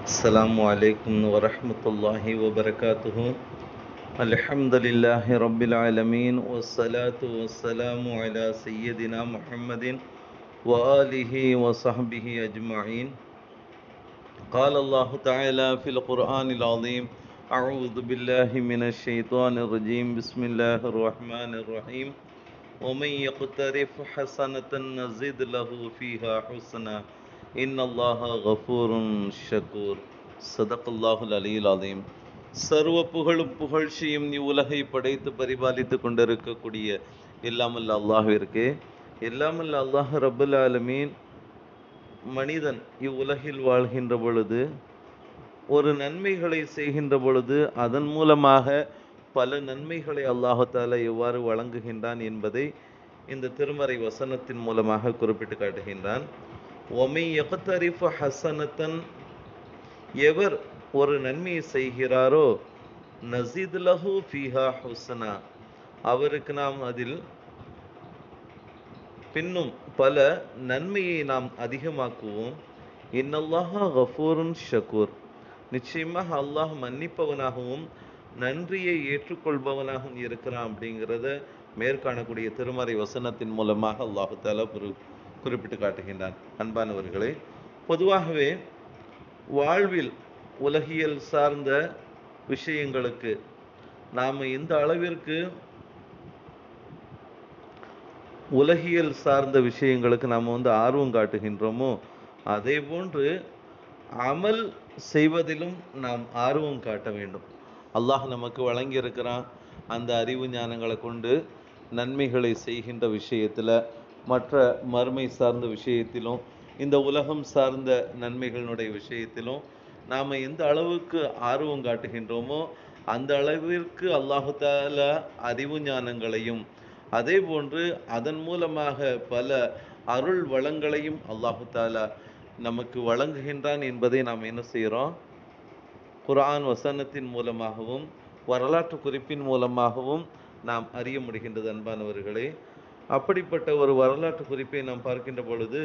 السلام عليكم ورحمة الله وبركاته. الحمد لله رب العالمين والصلاة والسلام على سيدنا محمد وآله وصحبه أجمعين. قال الله تعالى في القرآن العظيم: أعوذ بالله من الشيطان الرجيم. بسم الله الرحمن الرحيم. ومن يقترف حسنة نزد له فيها حسنا إن الله غفور شكور. சதகல்லாஹுல் அலியுல் அதீம். சர்வ புகழும் புகழ்ச்சியும் இவ்வுலகை படைத்து பரிபாலித்து கொண்டிருக்கக்கூடிய எல்லாமல்ல அல்லாஹ்விற்கு, எல்லாமல்ல அல்லாஹ் ரப்புல் ஆலமீன் மனிதன் இவ்வுலகில் வாழ்கின்ற பொழுது ஒரு நன்மைகளை செய்கின்ற பொழுது அதன் மூலமாக பல நன்மைகளை அல்லாஹு தஆலா எவ்வாறு வழங்குகின்றான் என்பதை இந்த திருமறை வசனத்தின் மூலமாக குறிப்பிட்டு காட்டுகின்றான். ஒமை யக்தரிஃபு ஹஸனத்தன், எவர் ஒரு நன்மையை செய்கிறாரோ, நஸீத் லஹு ஃபீஹா ஹுஸ்னா, அவருக்கு நாம் அதில் பின்னும் பல நன்மையை நாம் அதிகமாக்குவோம். இன்னல்லாஹ கஃபூருன் ஷக்கூர், நிச்சயமாக அல்லாஹ் மன்னிப்பவனாகவும் நன்றியை ஏற்றுக்கொள்பவனாகவும் இருக்கிறான் அப்படிங்கிறத மேற்காணக்கூடிய திருமறை வசனத்தின் மூலமாக அல்லாஹு தஆலா குறிப்பிட்டு காட்டுகின்றான். அன்பானவர்களே, பொதுவாகவே வாழ்வில் உலகியல் சார்ந்த விஷயங்களுக்கு நாம் எந்த அளவிற்கு உலகியல் சார்ந்த விஷயங்களுக்கு நாம் ஆர்வம் காட்டுகின்றோமோ, அதே போன்று அமல் செய்வதிலும் நாம் ஆர்வம் காட்ட வேண்டும். அல்லாஹ் நமக்கு வழங்கியிருக்கிறான். அந்த அறிவு ஞானங்களை கொண்டு நன்மைகளை செய்கின்ற விஷயத்தில், மற்ற மறுமை சார்ந்த விஷயத்திலும், இந்த உலகம் சார்ந்த நன்மைகளுடைய விஷயத்திலும் நாம் எந்த அளவுக்கு ஆர்வம் காட்டுகின்றோமோ அந்த அளவிற்கு அல்லாஹு தஆலா அறிவு ஞானங்களையும் அதே போன்று அதன் மூலமாக பல அருள் வளங்களையும் அல்லாஹு தஆலா நமக்கு வழங்குகின்றான் என்பதை நாம் என்ன செய்கிறோம்? குர்ஆன் வசனத்தின் மூலமாகவும் வரலாற்று குறிப்பின் மூலமாகவும் நாம் அறிய முடிகின்றது. அன்பானவர்களே, அப்படிப்பட்ட ஒரு வரலாற்று குறிப்பை நாம் பார்க்கின்ற பொழுது,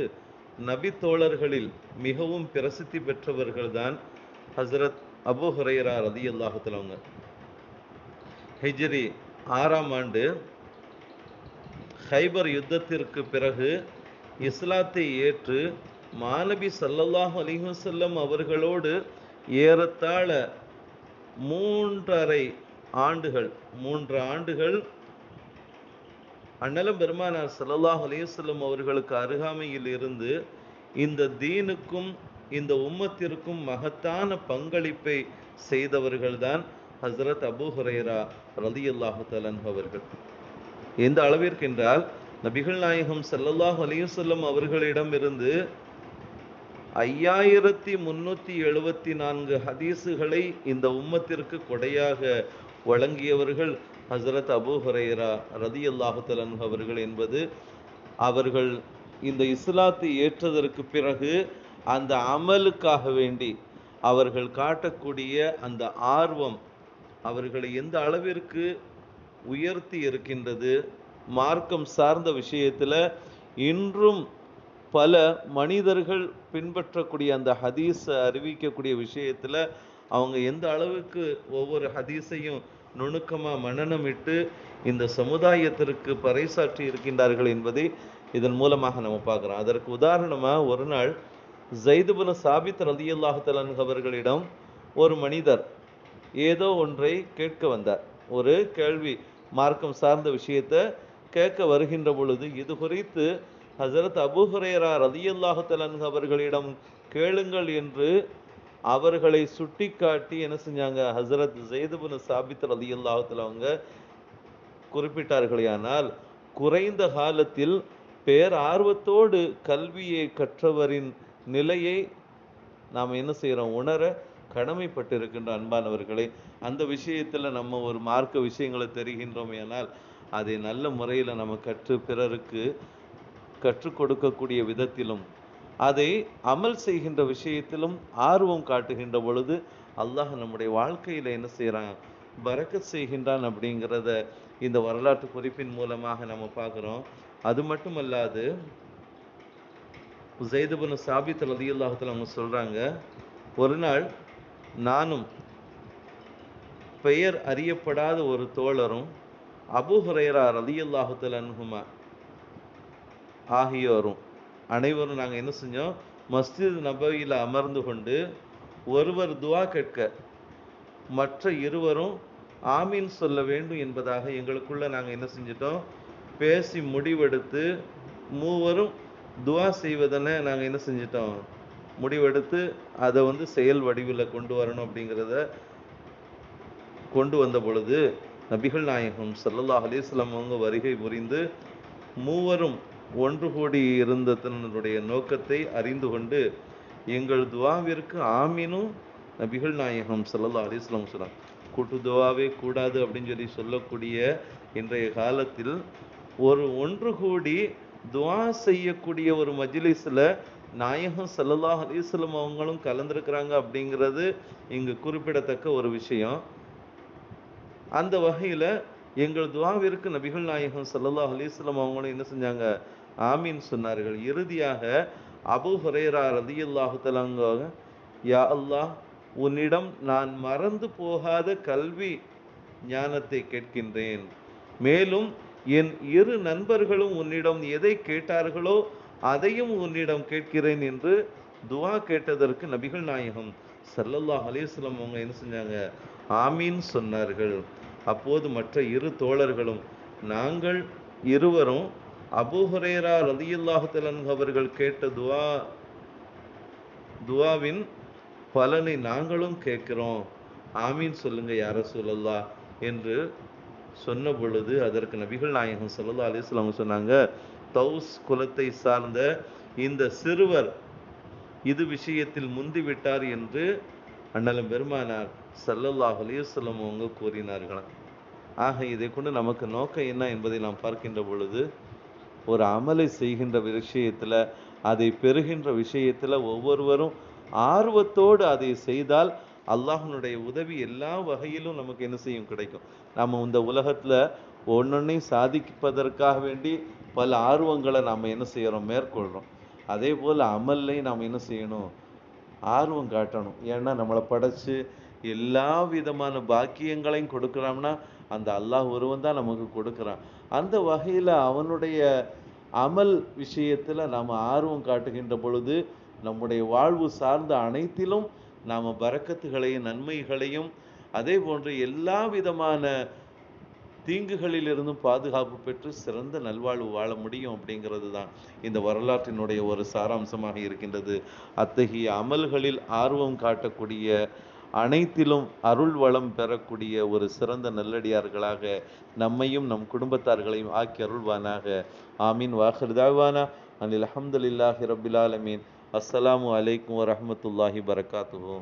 நபி தோழர்களில் மிகவும் பிரசித்தி பெற்றவர்கள்தான் ஹஸ்ரத் அபூ ஹுரைரா ரலியல்லாஹு தஆலா அவங்க. ஹிஜ்ரி 6ஆம் ஆண்டு ஹைபர் யுத்தத்திற்கு பிறகு இஸ்லாத்தை ஏற்று மாநபி ஸல்லல்லாஹு அலைஹி வஸல்லம் அவர்களோடு ஏறத்தாழ 3 ஆண்டுகள் அண்ணலம் பெருமானார் ஸல்லல்லாஹு அலைஹி வஸல்லம் அவர்களுக்கு அருகாமையில் இருந்து இந்த தீனுக்கும் இந்த உம்மத்திற்கும் மகத்தான பங்களிப்பை செய்தவர்கள்தான் ஹஸ்ரத் அபூ ஹுரைரா ரலியல்லாஹு தஆலா அவர்கள். எந்த அளவிற்கு என்றால், நபிகள் நாயகம் ஸல்லல்லாஹு அலைஹி வஸல்லம் அவர்களிடமிருந்து 5374 ஹதீஸுகளை இந்த உம்மத்திற்கு கொடையாக வழங்கியவர்கள் ஹஸ்ரத் அபூ ஹுரைரா ரலியல்லாஹு தஆலா அவர்கள் என்பது, அவர்கள் இந்த இஸ்லாத்தை ஏற்றதற்கு பிறகு அந்த அமலுக்காக வேண்டி அவர்கள் காட்டக்கூடிய அந்த ஆர்வம் அவர்களை எந்த அளவிற்கு உயர்த்தி இருக்கின்றது. மார்க்கம் சார்ந்த விஷயத்தில் இன்றும் பல மனிதர்கள் பின்பற்றக்கூடிய அந்த ஹதீஸை அறிவிக்கக்கூடிய விஷயத்தில் அவங்க எந்த அளவுக்கு ஒவ்வொரு ஹதீஸையும் நுணுக்கமாக மனனமிட்டு இந்த சமுதாயத்திற்கு பறைசாற்றி இருக்கின்றார்கள் என்பதை இதன் மூலமாக நம்ம பார்க்குறோம். அதற்கு உதாரணமாக, ஒரு நாள் ஸைத் இப்னு சாபித் ரலியல்லாஹு தஆலா அவர்களிடம் ஒரு மனிதர் ஏதோ ஒன்றை கேட்க வந்தார். ஒரு கேள்வி, மார்க்கம் சார்ந்த விஷயத்தை கேட்க வருகின்ற பொழுது, இது குறித்து ஹஸரத் அபூ ஹுரைரா ரலியல்லாஹு தஆலா அவர்களிடம் கேளுங்கள் என்று அவர்களை சுட்டி காட்டி என்ன செஞ்சாங்க? ஹஸரத் ஸைத் இப்னு சாபித் ரலியல்லாஹு தஆலா அவங்க குறிப்பிட்டார்களேயானால், குறைந்த காலத்தில் பேரார்வத்தோடு கல்வியை கற்றவரின் நிலையை நாம் என்ன செய்கிறோம்? உணர கடமைப்பட்டிருக்கின்ற அன்பானவர்களே, அந்த விஷயத்தில் நம்ம ஒரு மார்க்க விஷயங்களை தெரிகின்றோமே ஆனால் அதை நல்ல முறையில் நம்ம கற்று பிறருக்கு கற்றுக் கொடுக்கக்கூடிய விதத்திலும் அதை அமல் செய்கின்ற விஷயத்திலும் ஆர்வம் காட்டுகின்ற பொழுது அல்லாஹ் நம்முடைய வாழ்க்கையில் என்ன செய்கிறான்? பரக்கத் செய்கின்றான் அப்படிங்கிறத இந்த வரலாற்று குறிப்பின் மூலமாக நம்ம பார்க்குறோம். அது மட்டுமல்லாது, ஸைத் இப்னு சாபித் ரலியல்லாஹு தஆலா அவங்க சொல்கிறாங்க, ஒரு நாள் நானும் பெயர் அறியப்படாத ஒரு தோழரும் அபூ ஹுரைரா ரலியல்லாஹு தஆலா அன்ஹுமா ஆகியோரும் அனைவரும் நாங்கள் என்ன செஞ்சோம், மஸ்ஜித் நபவியில் அமர்ந்து கொண்டு ஒருவர் துவா கேட்க மற்ற இருவரும் ஆமீன் சொல்ல வேண்டும் என்பதாக எங்களுக்குள்ள நாங்கள் என்ன செஞ்சிட்டோம், பேசி முடிவெடுத்து மூவரும் துவா செய்வதென நாங்கள் என்ன செஞ்சிட்டோம், முடிவெடுத்து அதை செயல் வடிவில் கொண்டு வரணும் அப்படிங்கிறத கொண்டு வந்த பொழுது நபிகள் நாயகம் ஸல்லல்லாஹு அலைஹி வஸல்லம் அவங்க வருகை புரிந்து மூவரும் ஒன்று கூடி இருந்ததனுடைய நோக்கத்தை அறிந்து கொண்டு எங்கள் துவாவிற்கு ஆமீனும் நபிகள் நாயகம் ஸல்லல்லாஹு அலைஹி வஸல்லம் சொன்னாங்க. கூட்டு துவாவே கூடாது அப்படின்னு சொல்லக்கூடிய இன்றைய காலத்தில் ஒன்று கூடி துவா செய்யக்கூடிய ஒரு மஜ்லிஸ்ல நாயகம் ஸல்லல்லாஹு அலைஹி வஸல்லம் அவங்களும் கலந்துருக்கிறாங்க அப்படிங்கிறது இங்கு குறிப்பிடத்தக்க ஒரு விஷயம். அந்த வகையில் எங்கள் துவாவிற்கு நபிகள் நாயகம் ஸல்லல்லாஹு அலைஹி வஸல்லம் அவங்களும் என்ன செஞ்சாங்க, ஆமீன் சொன்னார்கள். இறுதியாக அபூ ஹுரைரா ரலியல்லாஹு தஆலா அன்ஹு, யா அல்லாஹ், உன்னிடம் நான் மறந்து போகாத கல்வி ஞானத்தை கேட்கின்றேன், மேலும் என் இரு நண்பர்களும் உன்னிடம் எதை கேட்டார்களோ அதையும் உன்னிடம் கேட்கிறேன் என்று துவா கேட்டதற்கு நபிகள் நாயகம் ஸல்லல்லாஹு அலைஹி வஸல்லம் அவங்க என்ன செஞ்சாங்க, ஆமீன் சொன்னார்கள். அப்போது மற்ற இரு தோழர்களும் நாங்கள் இருவரும் அபூ ஹுரைரா ரலியல்லாஹு தஆலா அன்ஹு அவர்கள் கேட்ட துவாவின் பலனை நாங்களும் கேட்கிறோம், ஆமீன் சொல்லுங்க யா ரசூலல்லாஹ் என்று சொன்ன பொழுது அதற்கு நபிகள் நாயகம் ஸல்லல்லாஹு அலைஹி வஸல்லம் சொன்னாங்க, தௌஸ் குலத்தை சார்ந்த இந்த சிறுவர் இது விஷயத்தில் முந்திவிட்டார் என்று அண்ணலும் பெருமானார் ஸல்லல்லாஹு அலைஹி வஸல்லம் அவங்க கூறினார்களாம். ஆக இதை கொண்டு நமக்கு நோக்கம் என்ன என்பதை நாம் பார்க்கின்ற பொழுது, ஒரு அமலை செய்கின்ற விஷயத்தில், அதை பெறுகின்ற விஷயத்தில் ஒவ்வொருவரும் ஆர்வத்தோடு அதை செய்தால் அல்லாஹ்னுடைய உதவி எல்லா வகையிலும் நமக்கு என்ன செய்யும், கிடைக்கும். நம்ம இந்த உலகத்தில் ஒன்னொன்னையும் சாதிப்பதற்காக வேண்டி பல ஆர்வங்களை நாம் என்ன செய்கிறோம், மேற்கொள்கிறோம். அதே போல் அமல்லையும் நாம் என்ன செய்யணும், ஆர்வம் காட்டணும். ஏன்னா நம்மளை படைச்சு எல்லா விதமான பாக்கியங்களையும் கொடுக்குறான்னா அந்த அல்லாஹ் ஒருவன் தான் நமக்கு கொடுக்குறான். அந்த வகையில் அவனுடைய அமல் விஷயத்தில் நாம் ஆர்வம் காட்டுகின்ற பொழுது நம்முடைய வாழ்வு சார்ந்த அனைத்திலும் நாம் பரக்கத்துகளையும் நன்மைகளையும் அதே போன்று எல்லா விதமான தீங்குகளிலிருந்தும் பாதுகாப்பு பெற்று சிறந்த நல்வாழ்வு வாழ முடியும் அப்படிங்கிறது தான் இந்த வரலாற்றினுடைய ஒரு சாராம்சமாக இருக்கின்றது. அத்தகைய அமல்களில் ஆர்வம் காட்டக்கூடிய, அனைத்திலும் அருள் வளம் பெறக்கூடிய ஒரு சிறந்த நல்லடியார்களாக நம்மையும் நம் குடும்பத்தார்களையும் ஆக்கி அருள்வானாக. ஆமீன். வாஹிர் தாவானா அனில் அல்ஹம்துலில்லாஹி ரப்பில் ஆலமீன். அஸ்ஸலாமு அலைக்கும் வரஹ்மத்துல்லாஹி பரகாத்துஹு.